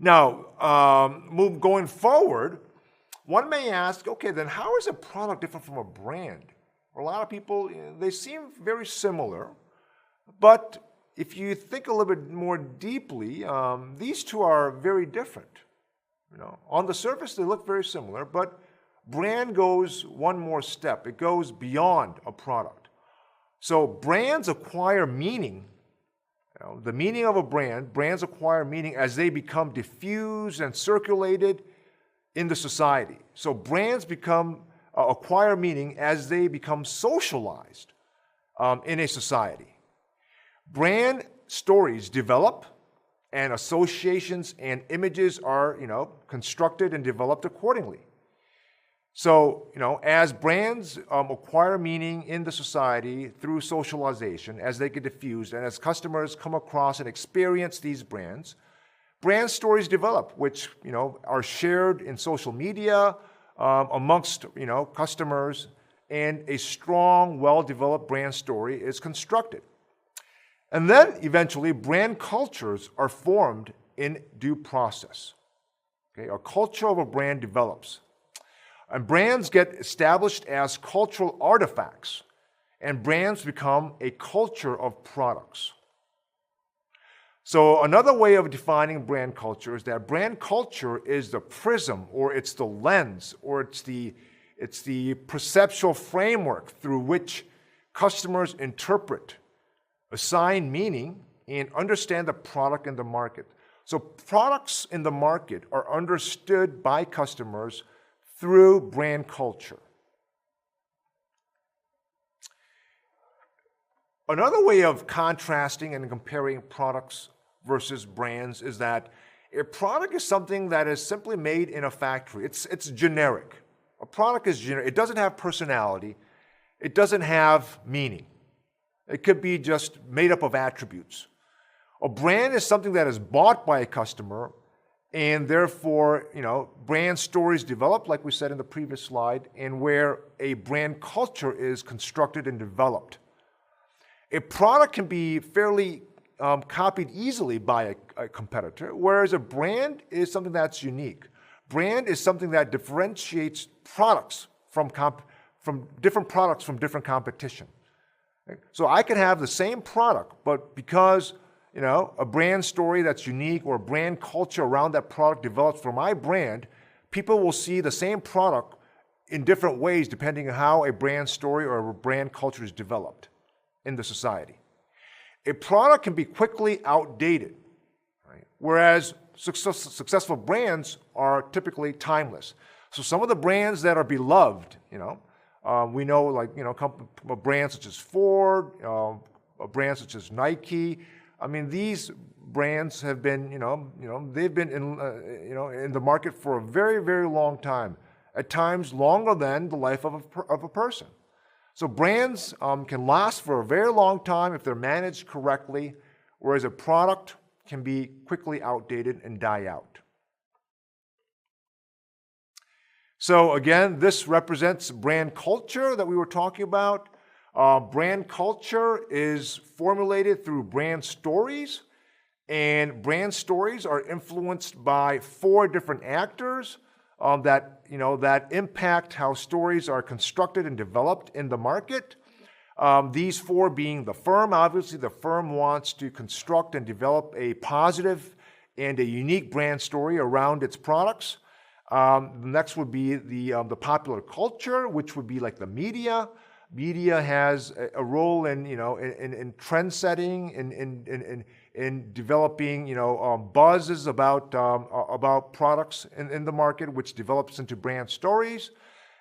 Now, going forward, one may ask, okay, then how is a product different from a brand? For a lot of people, they seem very similar, but if you think a little bit more deeply, these two are very different. On the surface, they look very similar, but brand goes one more step. It goes beyond a product. So brands acquire meaning. The meaning of a brands acquire meaning as they become diffused and circulated in the society. So brands acquire meaning as they become socialized in a society. Brand stories develop, and associations and images are, constructed and developed accordingly. So, as brands acquire meaning in the society through socialization, as they get diffused, and as customers come across and experience these brands, brand stories develop, which, are shared in social media amongst, customers, and a strong, well-developed brand story is constructed. And then, eventually, brand cultures are formed in due process. Okay? A culture of a brand develops. And brands get established as cultural artifacts, and brands become a culture of products. So another way of defining brand culture is that brand culture is the prism, or it's the lens, or it's the perceptual framework through which customers interpret, assign meaning, and understand the product in the market. So products in the market are understood by customers through brand culture. Another way of contrasting and comparing products versus brands is that a product is something that is simply made in a factory. It's generic. A product is generic. It doesn't have personality. It doesn't have meaning. It could be just made up of attributes. A brand is something that is bought by a customer, and therefore, brand stories develop, like we said in the previous slide, and where a brand culture is constructed and developed. A product can be fairly copied easily by a competitor, whereas a brand is something that's unique. Brand is something that differentiates products from different products from different competition. Okay? So I can have the same product, but because a brand story that's unique or a brand culture around that product develops for my brand, people will see the same product in different ways depending on how a brand story or a brand culture is developed in the society. A product can be quickly outdated, right? Whereas successful brands are typically timeless. So some of the brands that are beloved, we know brands such as Ford, brands such as Nike. I mean, these brands have been, they've been in the market for a very, very long time. At times, longer than the life of a person. So brands can last for a very long time if they're managed correctly, whereas a product can be quickly outdated and die out. So again, this represents brand culture that we were talking about. Brand culture is formulated through brand stories, and brand stories are influenced by 4 different actors that impact how stories are constructed and developed in the market. These 4 being the firm. Obviously, the firm wants to construct and develop a positive and a unique brand story around its products. Next would be the popular culture, which would be like the media. Media has a role in trend setting, in developing buzzes about products in the market, which develops into brand stories.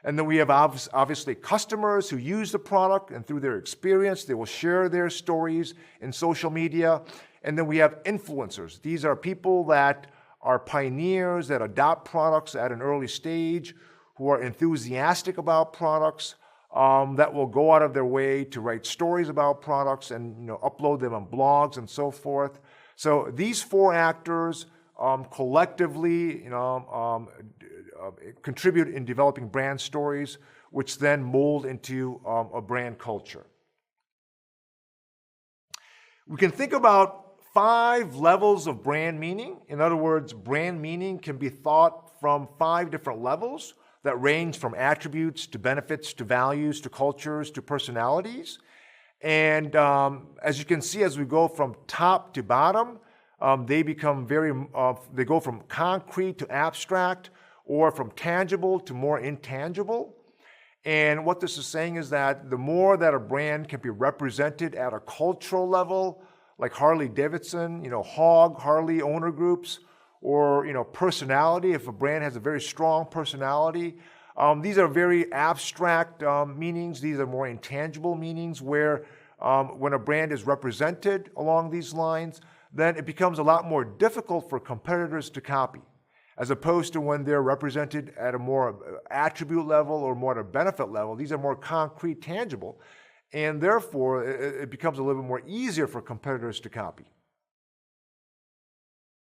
And then we have obviously customers who use the product, and through their experience, they will share their stories in social media. And then we have influencers. These are people that are pioneers that adopt products at an early stage, who are enthusiastic about products, that will go out of their way to write stories about products and upload them on blogs and so forth. So these 4 actors collectively contribute in developing brand stories, which then mold into a brand culture. We can think about 5 levels of brand meaning. In other words, brand meaning can be thought from 5 different levels that range from attributes to benefits to values to cultures to personalities. And as you can see, as we go from top to bottom, they go from concrete to abstract, or from tangible to more intangible. And what this is saying is that the more that a brand can be represented at a cultural level, like Harley Davidson, Hog, Harley owner groups, or personality, if a brand has a very strong personality. These are very abstract meanings. These are more intangible meanings where when a brand is represented along these lines, then it becomes a lot more difficult for competitors to copy, as opposed to when they're represented at a more attribute level or more at a benefit level. These are more concrete, tangible, and therefore it becomes a little bit more easier for competitors to copy.